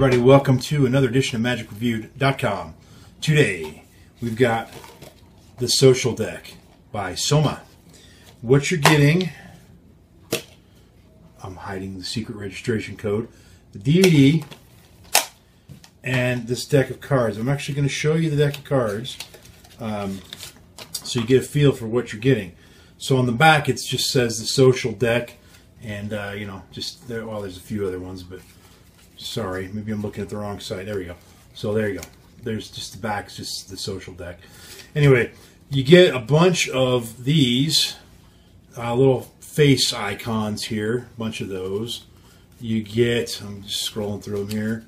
everybody, welcome to another edition of MagicReviewed.com. Today we've got the Social Deck by Soma. What you're getting, I'm hiding the secret registration code, the DVD, and this deck of cards. I'm actually going to show you the deck of cards so you get a feel for what you're getting. So on the back it just says the Social Deck, and you know, just there, well, there's a few other ones, but sorry, maybe I'm looking at the wrong side. There we go. So there you go. There's just the back, just the Social Deck. Anyway, you get a bunch of these little face icons here, a bunch of those. You get, I'm just scrolling through them here.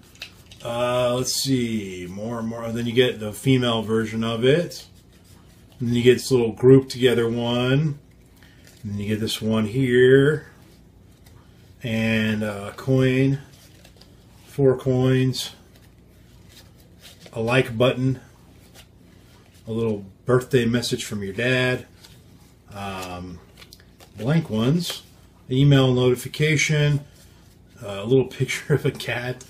Let's see, more and more. Then you get the female version of it. And then you get this little group together one. And then you get this one here. And a coin. 4 coins, a like button, a little birthday message from your dad, blank ones, email notification, a little picture of a cat,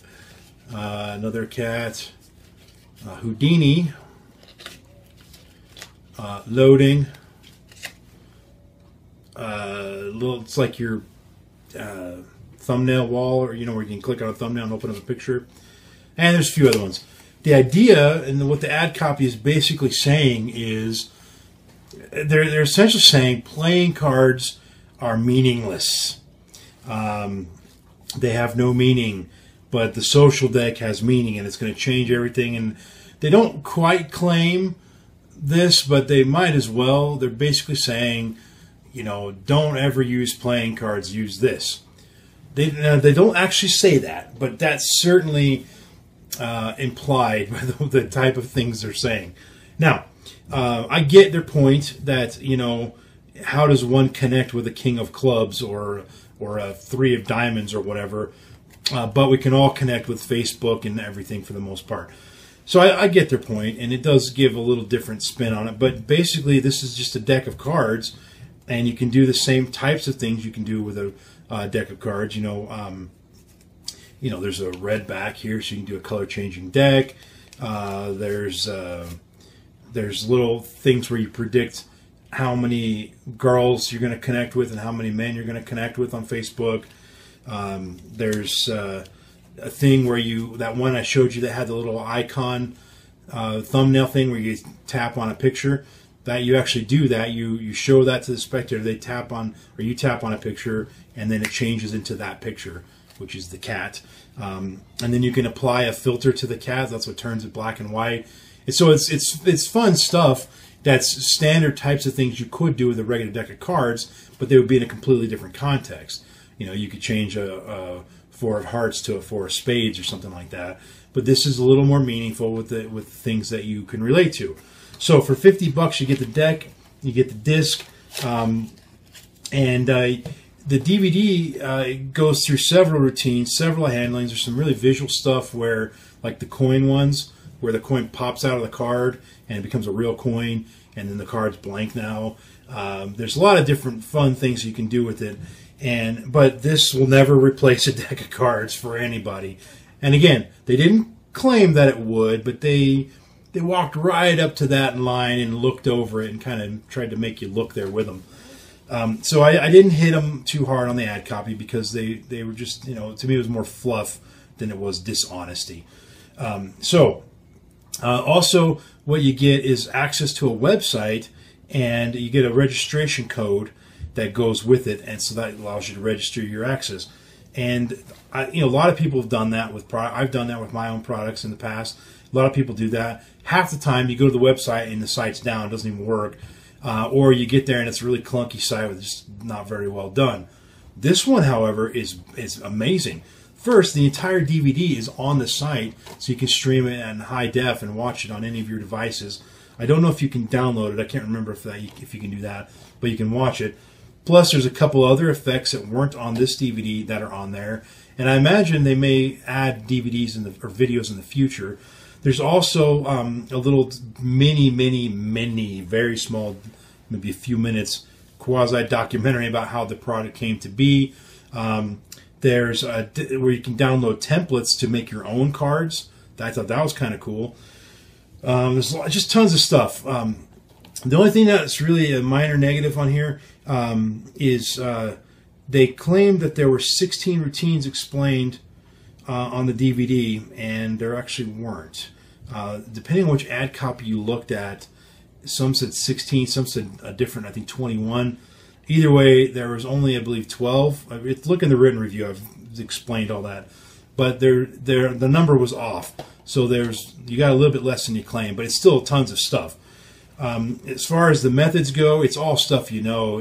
another cat, Houdini, loading, it's like your thumbnail wall, or you know, where you can click on a thumbnail and open up a picture. And there's a few other ones. The idea and what the ad copy is basically saying is they're essentially saying playing cards are meaningless. They have no meaning, but the Social Deck has meaning, and it's going to change everything. And they don't quite claim this, but they might as well. They're basically saying, you know, don't ever use playing cards, use this. They don't actually say that, but that's certainly implied by the type of things they're saying. Now, I get their point that, you know, how does one connect with a King of Clubs or a 3 of Diamonds or whatever, but we can all connect with Facebook and everything for the most part. So I get their point, and it does give a little different spin on it, but basically this is just a deck of cards, and you can do the same types of things you can do with a deck of cards. You know, there's a red back here, so you can do a color-changing deck. There's little things where you predict how many girls you're going to connect with and how many men you're going to connect with on Facebook. There's a thing where that one I showed you that had the little icon thumbnail thing where you tap on a picture. That you actually do that, you show that to the spectator, they tap on, or you tap on a picture, and then it changes into that picture, which is the cat. And then you can apply a filter to the cat. That's what turns it black and white. And so it's fun stuff. That's standard types of things you could do with a regular deck of cards, but they would be in a completely different context. You know, you could change a 4 of Hearts to a 4 of Spades or something like that. But this is a little more meaningful with things that you can relate to. So for $50, you get the deck, you get the disc, and the DVD goes through several routines, several handlings. There's some really visual stuff where, like the coin ones, where the coin pops out of the card and it becomes a real coin, and then the card's blank now. There's a lot of different fun things you can do with it, but this will never replace a deck of cards for anybody. And again, they didn't claim that it would, but they walked right up to that line and looked over it and kind of tried to make you look there with them. So I didn't hit them too hard on the ad copy because they were just, you know, to me it was more fluff than it was dishonesty. Also what you get is access to a website, and you get a registration code that goes with it, and so that allows you to register your access. And a lot of people have done that with I've done that with my own products in the past. A lot of people do that. Half the time you go to the website and the site's down, it doesn't even work. Or you get there and it's a really clunky site with just not very well done. This one, however, is amazing. First, the entire DVD is on the site, so you can stream it in high def and watch it on any of your devices. I don't know if you can download it. I can't remember if you can do that, but you can watch it. Plus, there's a couple other effects that weren't on this DVD that are on there. And I imagine they may add DVDs or videos in the future. There's also a little mini, very small, maybe a few minutes, quasi-documentary about how the product came to be. There's where you can download templates to make your own cards. I thought that was kind of cool. There's just tons of stuff. The only thing that's really a minor negative on here is they claimed that there were 16 routines explained on the DVD, and there actually weren't. Depending on which ad copy you looked at, some said 16, some said a different, I think 21. Either way, there was only, I believe, 12. Look in the written review. I've explained all that. But the number was off. So you got a little bit less than you claim, but it's still tons of stuff. As far as the methods go, it's all stuff you know,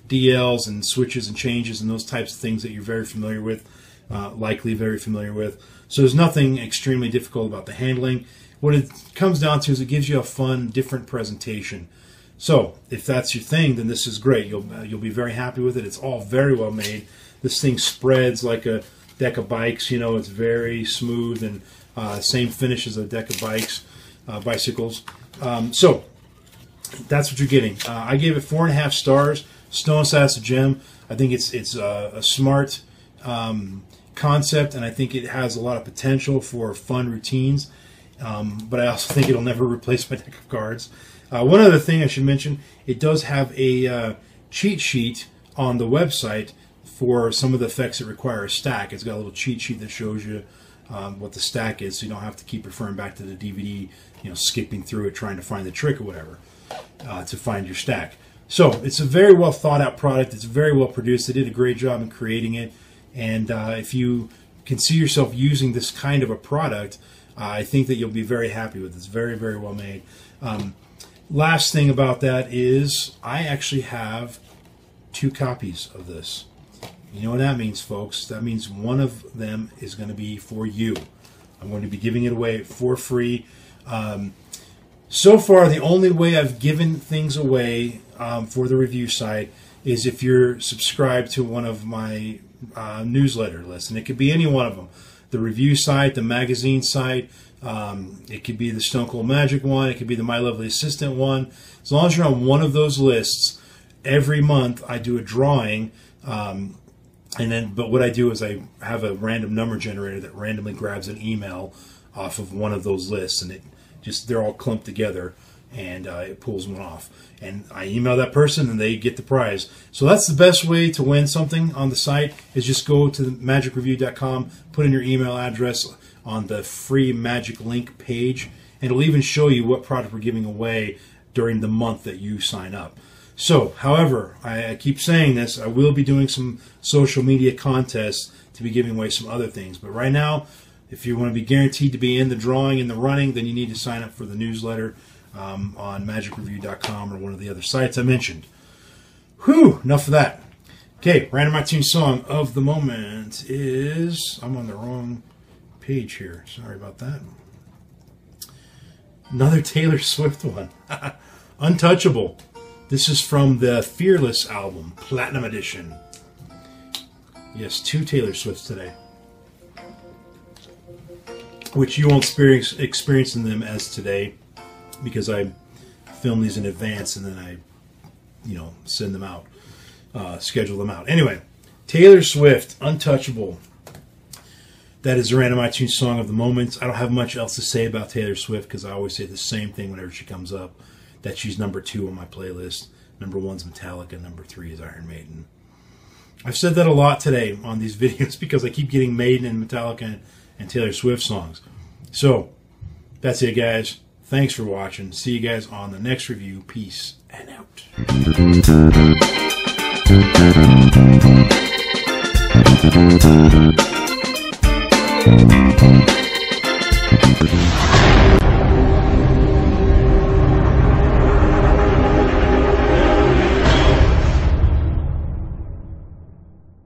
DLs and switches and changes and those types of things that you're very familiar with, likely very familiar with. So there's nothing extremely difficult about the handling. What it comes down to is it gives you a fun, different presentation. So if that's your thing, then this is great. You'll be very happy with it. It's all very well made. This thing spreads like a deck of bikes. It's very smooth and same finish as a deck of bicycles. So that's what you're getting. I gave it 4.5 stars. Stone Sass a gem. I think it's a smart concept, and I think it has a lot of potential for fun routines. But I also think it'll never replace my deck of cards. One other thing I should mention, it does have a cheat sheet on the website for some of the effects that require a stack. It's got a little cheat sheet that shows you what the stack is, so you don't have to keep referring back to the DVD, skipping through it, trying to find the trick or whatever to find your stack. So it's a very well thought out product. It's very well produced. They did a great job in creating it. And if you can see yourself using this kind of a product, I think that you'll be very happy with it. It's very, very well made. Last thing about that is I actually have 2 copies of this. You know what that means, folks? That means one of them is going to be for you. I'm going to be giving it away for free. So far, the only way I've given things away for the review site is if you're subscribed to one of my newsletter lists. And it could be any one of them. The review site, the magazine site, it could be the Stone Cold Magic one, it could be the My Lovely Assistant one. As long as you're on one of those lists, every month I do a drawing. But what I do is I have a random number generator that randomly grabs an email off of one of those lists, and they're all clumped together, and it pulls one off. And I email that person, and they get the prize. So that's the best way to win something on the site, is just go to magicreview.com, put in your email address on the free Magic Link page, and it'll even show you what product we're giving away during the month that you sign up. So, however, I keep saying this, I will be doing some social media contests to be giving away some other things. But right now, if you want to be guaranteed to be in the drawing, in the running, then you need to sign up for the newsletter on magicreview.com or one of the other sites I mentioned. Whew, enough of that. Okay, random iTunes song of the moment is... I'm on the wrong page here. Sorry about that. Another Taylor Swift one. Untouchable. This is from the Fearless album, Platinum Edition. Yes, 2 Taylor Swifts today. Which you won't experience in them as today, because I film these in advance and then I, send them out, schedule them out. Anyway, Taylor Swift, Untouchable. That is the random iTunes song of the moment. I don't have much else to say about Taylor Swift because I always say the same thing whenever she comes up. That she's number 2 on my playlist. Number 1's Metallica. Number 3 is Iron Maiden. I've said that a lot today on these videos because I keep getting Maiden and Metallica and Taylor Swift songs. So, that's it, guys. Thanks for watching. See you guys on the next review. Peace and out.